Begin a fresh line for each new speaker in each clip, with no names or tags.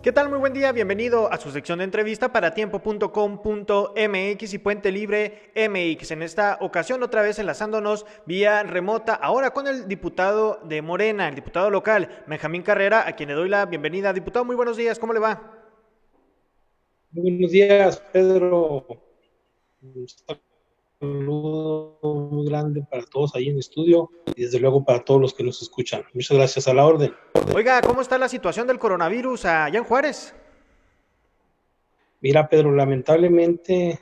¿Qué tal? Muy buen día, bienvenido a su sección de entrevista para tiempo.com.mx y Puente Libre MX. En esta ocasión otra vez enlazándonos vía remota, ahora con el diputado de Morena, el diputado local, Benjamín Carrera, a quien le doy la bienvenida. Diputado, muy buenos días, ¿cómo le va?
Muy buenos días, Pedro. Un saludo muy grande para todos ahí en el estudio y desde luego para todos los que nos escuchan. Muchas gracias, a la orden.
Oiga, ¿cómo está la situación del coronavirus allá en Juárez?
Mira, Pedro, lamentablemente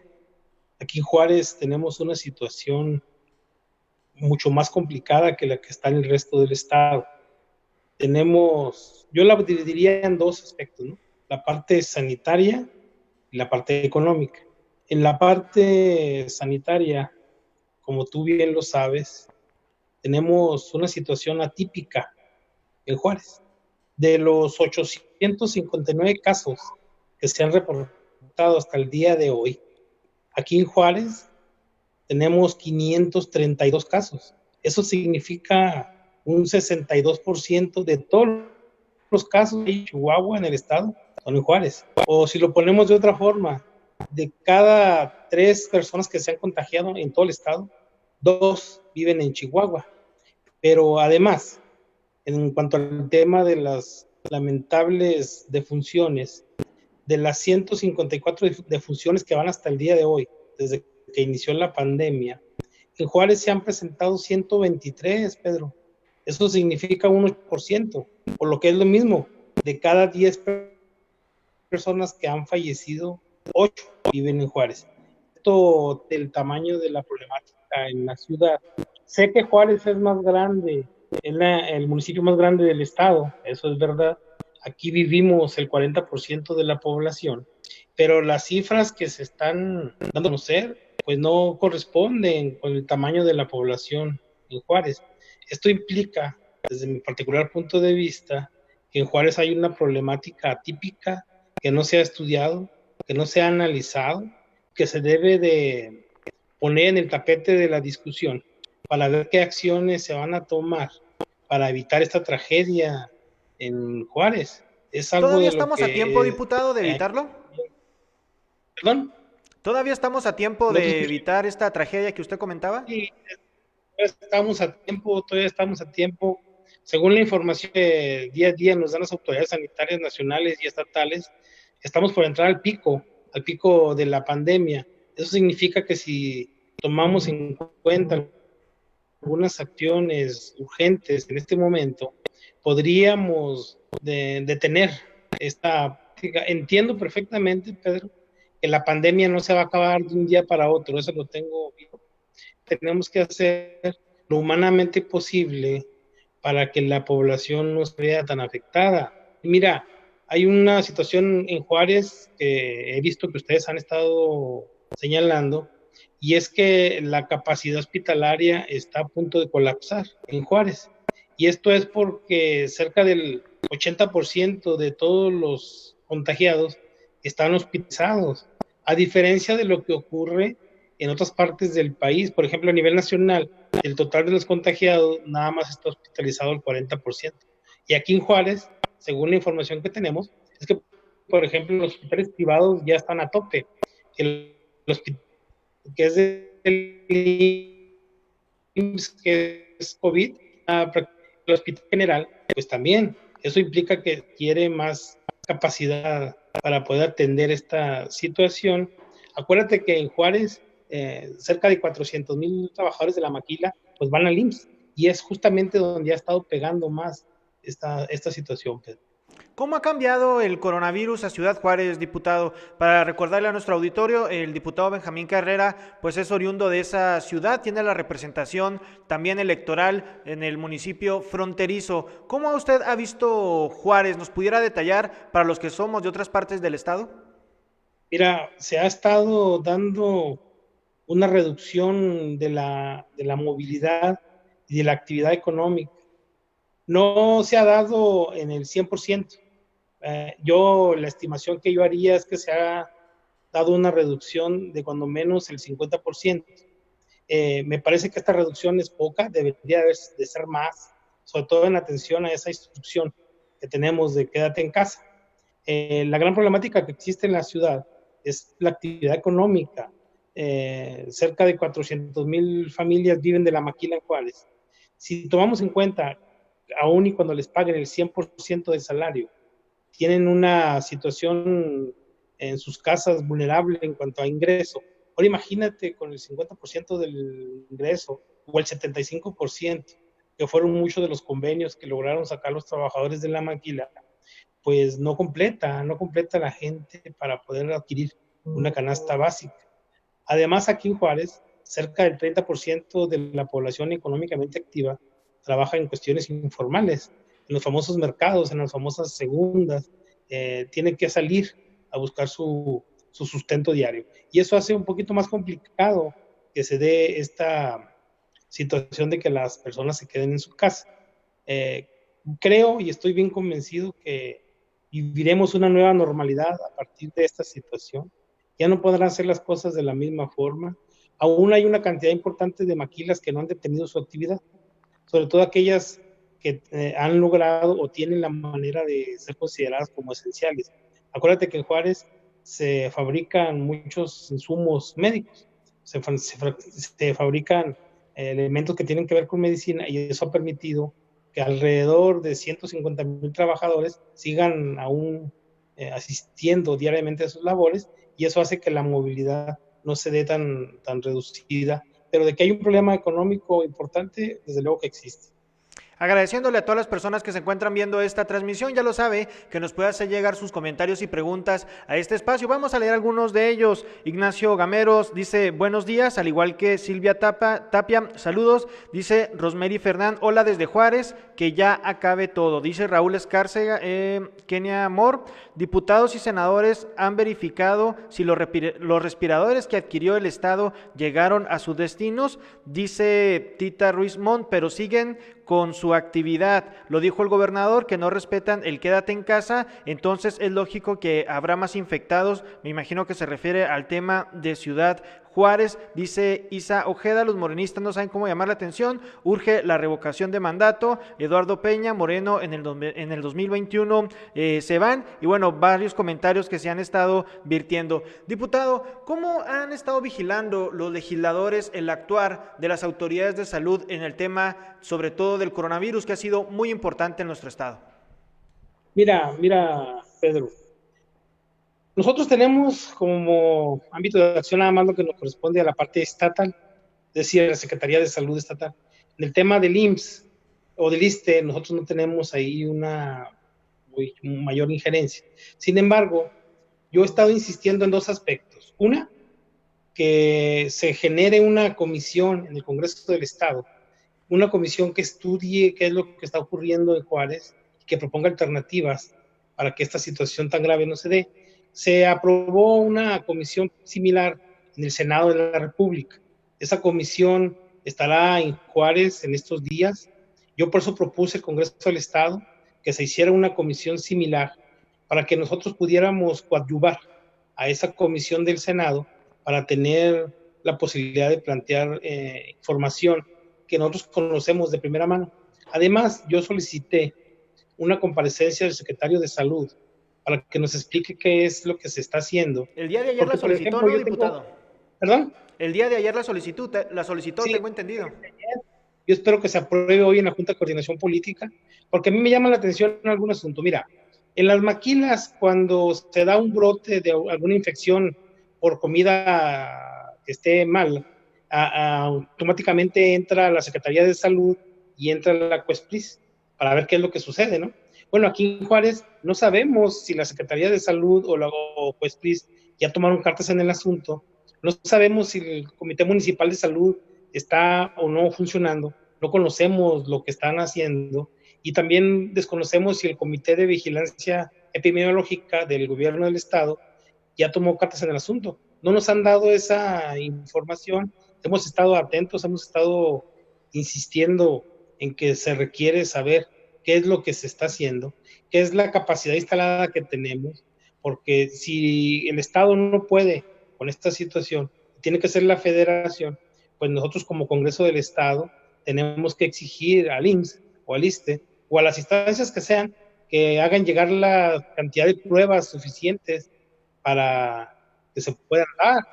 aquí en Juárez tenemos una situación mucho más complicada que la que está en el resto del estado. Yo la dividiría en dos aspectos, ¿no? La parte sanitaria y la parte económica. En la parte sanitaria, como tú bien lo sabes, tenemos una situación atípica en Juárez. De los 859 casos que se han reportado hasta el día de hoy, aquí en Juárez tenemos 532 casos. Eso significa un 62% de todos los casos de Chihuahua en el estado son en Juárez. O si lo ponemos de otra forma, de cada 3 personas que se han contagiado en todo el estado, 2 viven en Chihuahua. Pero además, en cuanto al tema de las lamentables defunciones, de las 154 defunciones que van hasta el día de hoy, desde que inició la pandemia, en Juárez se han presentado 123, Pedro. Eso significa un 8%, por lo que es lo mismo, de cada 10 personas que han fallecido, 8 viven en Juárez. Esto del tamaño de la problemática en la ciudad. Sé que Juárez es más grande, es el municipio más grande del estado, eso es verdad. Aquí vivimos el 40% de la población, pero las cifras que se están dando a conocer, pues no corresponden con el tamaño de la población en Juárez. Esto implica, desde mi particular punto de vista, que en Juárez hay una problemática atípica que no se ha estudiado, que no se ha analizado, que se debe de poner en el tapete de la discusión para ver qué acciones se van a tomar para evitar esta tragedia en Juárez. Es algo
¿Todavía
de lo
estamos a tiempo,
que...
diputado, de evitarlo?
¿Perdón?
¿Todavía estamos a tiempo
No te
de
escucho.
evitar esta tragedia que usted comentaba?
Sí, todavía estamos a tiempo. Según la información que día a día nos dan las autoridades sanitarias nacionales y estatales, estamos por entrar al pico de la pandemia. Eso significa que si tomamos en cuenta algunas acciones urgentes en este momento, podríamos detener esta práctica. Entiendo perfectamente, Pedro, que la pandemia no se va a acabar de un día para otro, eso lo tengo. Tenemos que hacer lo humanamente posible para que la población no se vea tan afectada. Mira, hay una situación en Juárez que he visto que ustedes han estado señalando, y es que la capacidad hospitalaria está a punto de colapsar en Juárez. Y esto es porque cerca del 80% de todos los contagiados están hospitalizados, a diferencia de lo que ocurre en otras partes del país. Por ejemplo, a nivel nacional, el total de los contagiados nada más está hospitalizado el 40%. Y aquí en Juárez, según la información que tenemos, es que, por ejemplo, los hospitales privados ya están a tope. El hospital que es del IMSS, que es COVID, el hospital general, pues también. Eso implica que quiere más capacidad para poder atender esta situación. Acuérdate que en Juárez, cerca de 400,000 trabajadores de la maquila, pues van al IMSS, y es justamente donde ha estado pegando más esta situación, Pedro.
¿Cómo ha cambiado el coronavirus a Ciudad Juárez, diputado? Para recordarle a nuestro auditorio, el diputado Benjamín Carrera, pues es oriundo de esa ciudad, tiene la representación también electoral en el municipio fronterizo. ¿Cómo usted ha visto Juárez? ¿Nos pudiera detallar para los que somos de otras partes del estado?
Mira, se ha estado dando una reducción de la movilidad y de la actividad económica. No se ha dado en el 100%. La estimación que yo haría es que se ha dado una reducción de cuando menos el 50%. Me parece que esta reducción es poca, debería de ser más, sobre todo en atención a esa instrucción que tenemos de quédate en casa. La gran problemática que existe en la ciudad es la actividad económica. Cerca de 400,000 familias viven de la maquila en Juárez. Si tomamos en cuenta, aún y cuando les paguen el 100% del salario, tienen una situación en sus casas vulnerable en cuanto a ingreso. Ahora imagínate con el 50% del ingreso o el 75%, que fueron muchos de los convenios que lograron sacar los trabajadores de la maquila, pues no completa la gente para poder adquirir una canasta básica. Además, aquí en Juárez, cerca del 30% de la población económicamente activa trabaja en cuestiones informales, en los famosos mercados, en las famosas segundas, tienen que salir a buscar su sustento diario. Y eso hace un poquito más complicado que se dé esta situación de que las personas se queden en su casa. Eh, Creo y estoy bien convencido que viviremos una nueva normalidad a partir de esta situación. Ya no podrán hacer las cosas de la misma forma. Aún hay una cantidad importante de maquilas que no han detenido su actividad, sobre todo aquellas que han logrado o tienen la manera de ser consideradas como esenciales. Acuérdate que en Juárez se fabrican muchos insumos médicos, se fabrican elementos que tienen que ver con medicina, y eso ha permitido que alrededor de 150,000 trabajadores sigan aún asistiendo diariamente a sus labores, y eso hace que la movilidad no se dé tan reducida, pero de que hay un problema económico importante, desde luego que existe.
Agradeciéndole a todas las personas que se encuentran viendo esta transmisión, ya lo sabe, que nos puede hacer llegar sus comentarios y preguntas a este espacio. Vamos a leer algunos de ellos. Ignacio Gameros dice, buenos días, al igual que Silvia Tapia, saludos. Dice Rosemary Fernán, hola desde Juárez, que ya acabe todo. Dice Raúl Escárcega, Kenia Amor, diputados y senadores han verificado si los respiradores que adquirió el Estado llegaron a sus destinos. Dice Tita Ruiz Mont, pero siguen con su actividad. Lo dijo el gobernador, que no respetan el quédate en casa, entonces es lógico que habrá más infectados. Me imagino que se refiere al tema de Ciudad Juárez. Dice Isa Ojeda, los morenistas no saben cómo llamar la atención, urge la revocación de mandato. Eduardo Peña, Moreno en el 2021 se van. Y bueno, varios comentarios que se han estado virtiendo. Diputado, ¿cómo han estado vigilando los legisladores el actuar de las autoridades de salud en el tema, sobre todo del coronavirus, que ha sido muy importante en nuestro estado?
Mira, Pedro. Nosotros tenemos como ámbito de acción nada más lo que nos corresponde a la parte estatal, es decir, a la Secretaría de Salud Estatal. En el tema del IMSS o del ISSSTE, nosotros no tenemos ahí una mayor injerencia. Sin embargo, yo he estado insistiendo en dos aspectos. Una, que se genere una comisión en el Congreso del Estado, una comisión que estudie qué es lo que está ocurriendo en Juárez y que proponga alternativas para que esta situación tan grave no se dé. Se aprobó una comisión similar en el Senado de la República. Esa comisión estará en Juárez en estos días. Yo por eso propuse al Congreso del Estado que se hiciera una comisión similar para que nosotros pudiéramos coadyuvar a esa comisión del Senado para tener la posibilidad de plantear información que nosotros conocemos de primera mano. Además, yo solicité una comparecencia del secretario de Salud para que nos explique qué es lo que se está haciendo.
El día de ayer
Porque,
la
por
solicitó,
ejemplo,
¿no,
yo tengo...
diputado?
¿Perdón?
El día de ayer la solicitó,
Sí,
tengo entendido.
yo espero que se apruebe hoy en la Junta de Coordinación Política, porque a mí me llama la atención algún asunto. Mira, en las maquilas, cuando se da un brote de alguna infección por comida que esté mal, automáticamente entra la Secretaría de Salud y entra la COESPRIS para ver qué es lo que sucede, ¿no? Bueno, aquí en Juárez no sabemos si la Secretaría de Salud o la COESPRIS ya tomaron cartas en el asunto, no sabemos si el Comité Municipal de Salud está o no funcionando, no conocemos lo que están haciendo, y también desconocemos si el Comité de Vigilancia Epidemiológica del Gobierno del Estado ya tomó cartas en el asunto. No nos han dado esa información, hemos estado atentos, hemos estado insistiendo en que se requiere saber qué es lo que se está haciendo, qué es la capacidad instalada que tenemos, porque si el Estado no puede con esta situación, tiene que ser la Federación, pues nosotros como Congreso del Estado tenemos que exigir al IMSS o al ISSSTE o a las instancias que sean que hagan llegar la cantidad de pruebas suficientes para que se puedan dar.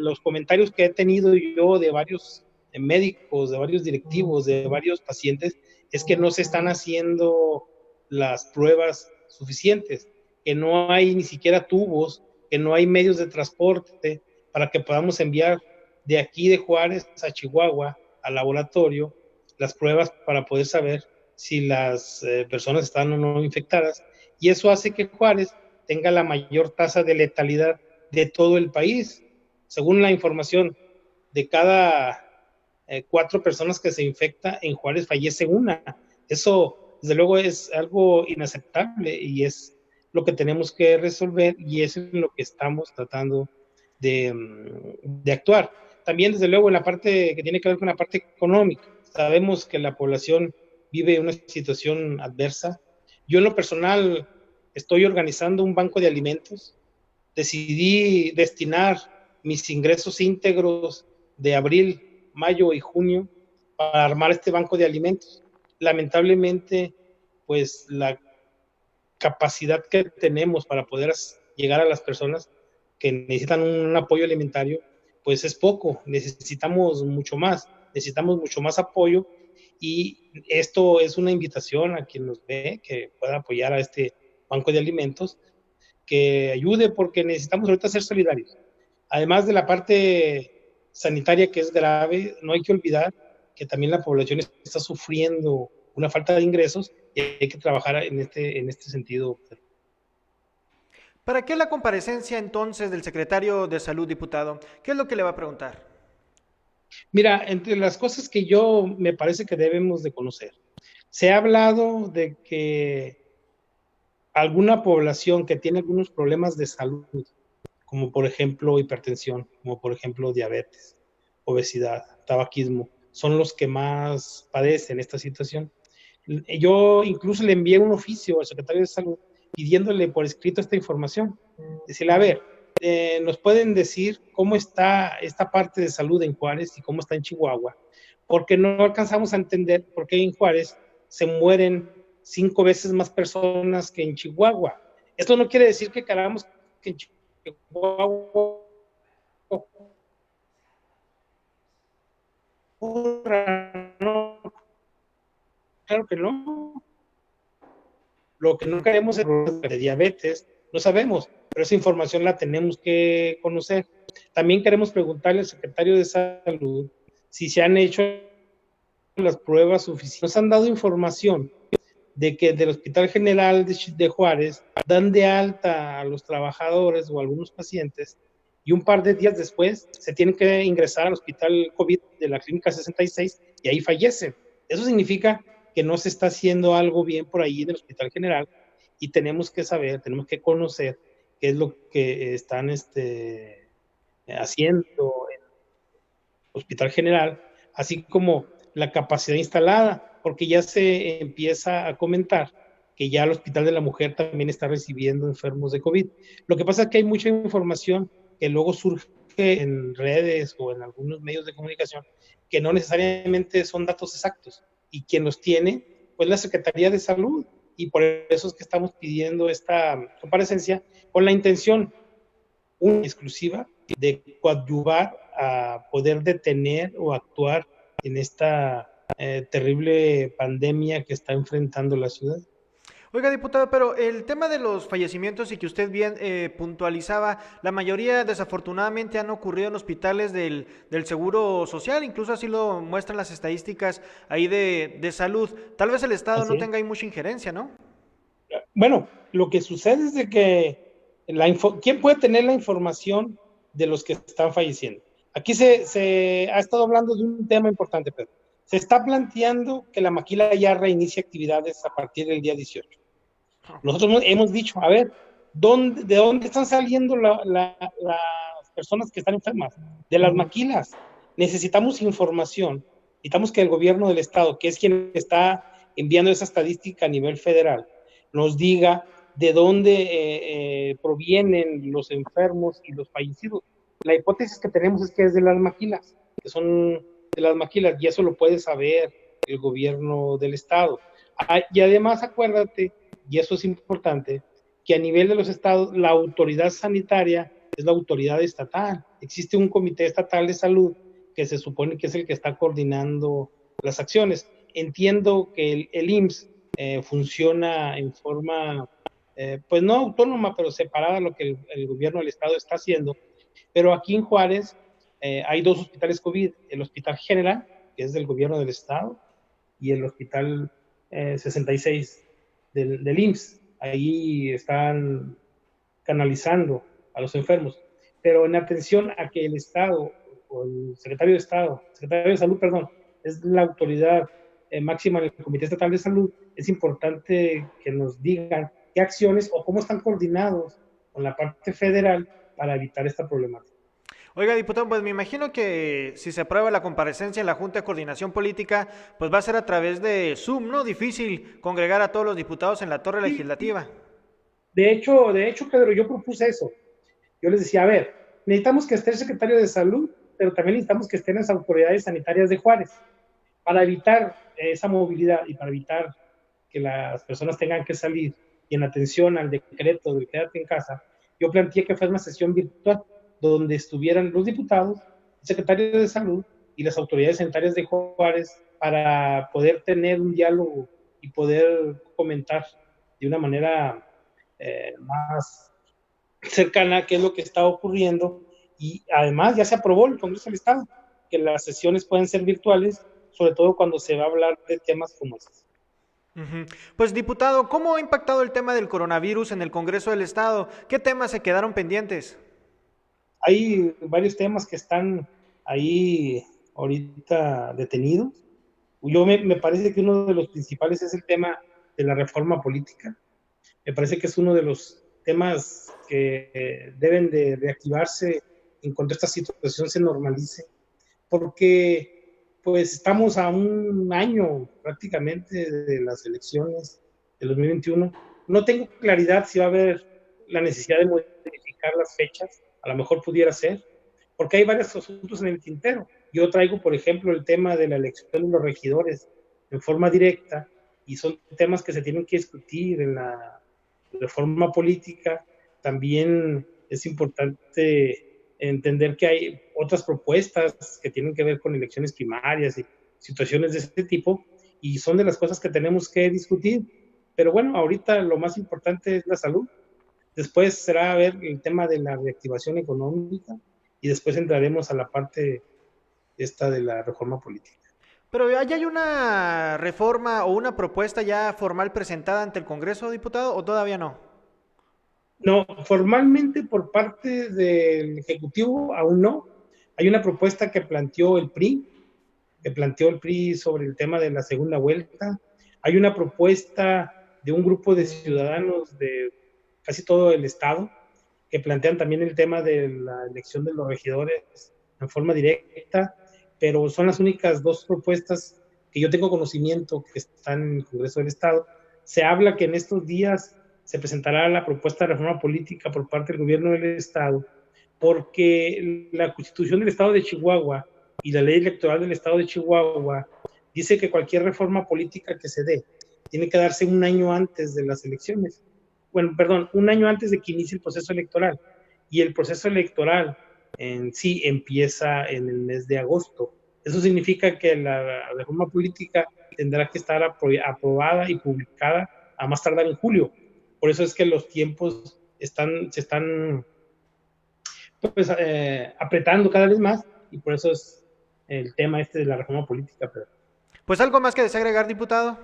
Los comentarios que he tenido yo de varios médicos, de varios directivos, de varios pacientes, es que no se están haciendo las pruebas suficientes, que no hay ni siquiera tubos, que no hay medios de transporte para que podamos enviar de aquí de Juárez a Chihuahua al laboratorio las pruebas para poder saber si las personas están o no infectadas. Y eso hace que Juárez tenga la mayor tasa de letalidad de todo el país. Según la información, de cada 4 personas que se infecta, en Juárez fallece una. Eso, desde luego, es algo inaceptable y es lo que tenemos que resolver y eso es lo que estamos tratando de actuar. También, desde luego, en la parte que tiene que ver con la parte económica. Sabemos que la población vive una situación adversa. Yo en lo personal estoy organizando un banco de alimentos. Decidí destinar mis ingresos íntegros de abril, mayo y junio para armar este banco de alimentos. Lamentablemente, pues la capacidad que tenemos para poder llegar a las personas que necesitan un apoyo alimentario, pues es poco, necesitamos mucho más apoyo y esto es una invitación a quien nos ve que pueda apoyar a este banco de alimentos, que ayude porque necesitamos ahorita ser solidarios. Además de la parte sanitaria que es grave, no hay que olvidar que también la población está sufriendo una falta de ingresos y hay que trabajar en este sentido.
¿Para qué la comparecencia entonces del secretario de Salud, diputado? ¿Qué es lo que le va a preguntar?
Mira, entre las cosas que yo me parece que debemos de conocer, se ha hablado de que alguna población que tiene algunos problemas de salud, como por ejemplo hipertensión, como por ejemplo diabetes, obesidad, tabaquismo, son los que más padecen esta situación. Yo incluso le envié un oficio al secretario de Salud pidiéndole por escrito esta información. Decirle, a ver, nos pueden decir cómo está esta parte de salud en Juárez y cómo está en Chihuahua, porque no alcanzamos a entender por qué en Juárez se mueren 5 veces más personas que en Chihuahua. Esto no quiere decir que queramos que en Chihuahua ocurra, no, claro que no. Lo que no queremos es de diabetes, no sabemos, pero esa información la tenemos que conocer. También queremos preguntarle al secretario de Salud si se han hecho las pruebas suficientes. Nos han dado información de que del Hospital General de Juárez dan de alta a los trabajadores o a algunos pacientes y un par de días después se tienen que ingresar al hospital COVID de la Clínica 66 y ahí fallecen. Eso significa que no se está haciendo algo bien por ahí en el Hospital General y tenemos que saber, tenemos que conocer qué es lo que están haciendo en el Hospital General, así como la capacidad instalada, porque ya se empieza a comentar que ya el Hospital de la Mujer también está recibiendo enfermos de COVID. Lo que pasa es que hay mucha información que luego surge en redes o en algunos medios de comunicación que no necesariamente son datos exactos y quien los tiene, pues la Secretaría de Salud, y por eso es que estamos pidiendo esta comparecencia con la intención una exclusiva de coadyuvar a poder detener o actuar en esta terrible pandemia que está enfrentando la ciudad.
Oiga, diputado, pero el tema de los fallecimientos y que usted bien puntualizaba, la mayoría desafortunadamente han ocurrido en hospitales del Seguro Social, incluso así lo muestran las estadísticas ahí de salud. Tal vez el Estado no
Así es.
tenga ahí mucha injerencia, ¿no?
Bueno, lo que sucede es de que ¿quién puede tener la información de los que están falleciendo? Aquí se ha estado hablando de un tema importante, Pedro. Se está planteando que la maquila ya reinicie actividades a partir del día 18. Nosotros hemos dicho, a ver, ¿de dónde están saliendo las personas que están enfermas? De las maquilas. Necesitamos información. Necesitamos que el gobierno del estado, que es quien está enviando esa estadística a nivel federal, nos diga de dónde provienen los enfermos y los fallecidos. La hipótesis que tenemos es que es de las maquilas, que son de las maquilas, y eso lo puede saber el gobierno del estado. Y además, acuérdate y eso es importante, que a nivel de los estados, la autoridad sanitaria es la autoridad estatal. Existe un comité estatal de salud que se supone que es el que está coordinando las acciones. Entiendo que el IMSS funciona en forma, pues no autónoma, pero separada de lo que el gobierno del estado está haciendo. Pero aquí en Juárez hay dos hospitales COVID, el Hospital General, que es del gobierno del estado, y el Hospital 66 del IMSS. Ahí están canalizando a los enfermos. Pero en atención a que el Estado, o el secretario de Salud, perdón, es la autoridad máxima del Comité Estatal de Salud, es importante que nos digan qué acciones o cómo están coordinados con la parte federal para evitar esta problemática.
Oiga, diputado, pues me imagino que si se aprueba la comparecencia en la Junta de Coordinación Política, pues va a ser a través de Zoom, ¿no? Difícil congregar a todos los diputados en la torre
Sí,
legislativa.
de hecho, Pedro, yo propuse eso. Yo les decía, a ver, necesitamos que esté el secretario de Salud, pero también necesitamos que estén las autoridades sanitarias de Juárez para evitar esa movilidad y para evitar que las personas tengan que salir. Y en atención al decreto del quédate en casa, yo planteé que fuera una sesión virtual donde estuvieran los diputados, el secretario de Salud y las autoridades sanitarias de Juárez para poder tener un diálogo y poder comentar de una manera más cercana qué es lo que está ocurriendo. Y además ya se aprobó en el Congreso del Estado que las sesiones pueden ser virtuales, sobre todo cuando se va a hablar de temas como estos.
Ujú. Pues diputado, ¿cómo ha impactado el tema del coronavirus en el Congreso del Estado? ¿Qué temas se quedaron pendientes?
Hay varios temas que están ahí ahorita detenidos. Me parece que uno de los principales es el tema de la reforma política. Me parece que es uno de los temas que deben de reactivarse en cuanto esta situación se normalice, porque pues estamos a un año prácticamente de las elecciones del 2021. No tengo claridad si va a haber la necesidad de modificar las fechas, a lo mejor pudiera ser, porque hay varios asuntos en el tintero. Yo traigo, por ejemplo, el tema de la elección de los regidores en forma directa, y son temas que se tienen que discutir en la reforma política. También es importante entender que hay otras propuestas que tienen que ver con elecciones primarias y situaciones de este tipo, y son de las cosas que tenemos que discutir. Pero bueno, ahorita lo más importante es la salud. Después será ver el tema de la reactivación económica y después entraremos a la parte esta de la reforma política.
Pero ¿ya hay una reforma o una propuesta ya formal presentada ante el Congreso, diputado, o todavía no?
No, formalmente por parte del Ejecutivo aún no. Hay una propuesta que planteó el PRI sobre el tema de la segunda vuelta. Hay una propuesta de un grupo de ciudadanos de casi todo el estado que plantean también el tema de la elección de los regidores en forma directa, pero son las únicas dos propuestas que yo tengo conocimiento que están en el Congreso del Estado. Se habla que en estos días se presentará la propuesta de reforma política por parte del gobierno del Estado, porque la Constitución del Estado de Chihuahua y la ley electoral del Estado de Chihuahua dice que cualquier reforma política que se dé tiene que darse un año antes de las elecciones. Bueno, perdón, un año antes de que inicie el proceso electoral. Y el proceso electoral en sí empieza en el mes de agosto. Eso significa que la reforma política tendrá que estar aprobada y publicada a más tardar en julio. Por eso es que los tiempos se están pues, apretando cada vez más, y por eso es el tema este de la reforma política. Pero
Pues algo más que desagregar, diputado.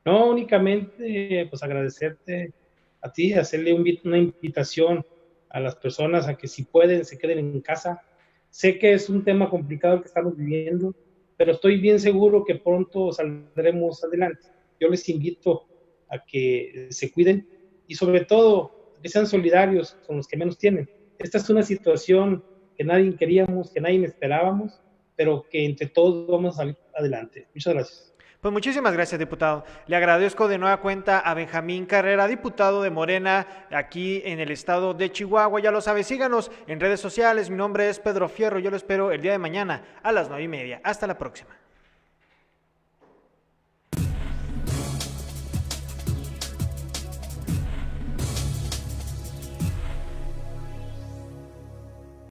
no únicamente pues agradecerte a ti, hacerle una invitación a las personas a que si pueden se queden en casa. Sé que es un tema complicado el que estamos viviendo, pero estoy bien seguro que pronto saldremos adelante. Yo les invito a que se cuiden y sobre todo que sean solidarios con los que menos tienen. Esta es una situación que nadie queríamos, que nadie esperábamos, pero que entre todos vamos a salir adelante. Muchas gracias.
Pues muchísimas gracias, diputado. Le agradezco de nueva cuenta a Benjamín Carrera, diputado de Morena, aquí en el estado de Chihuahua. Ya lo sabe, síganos en redes sociales. Mi nombre es Pedro Fierro. Yo lo espero el día de mañana a las 9:30. Hasta la próxima.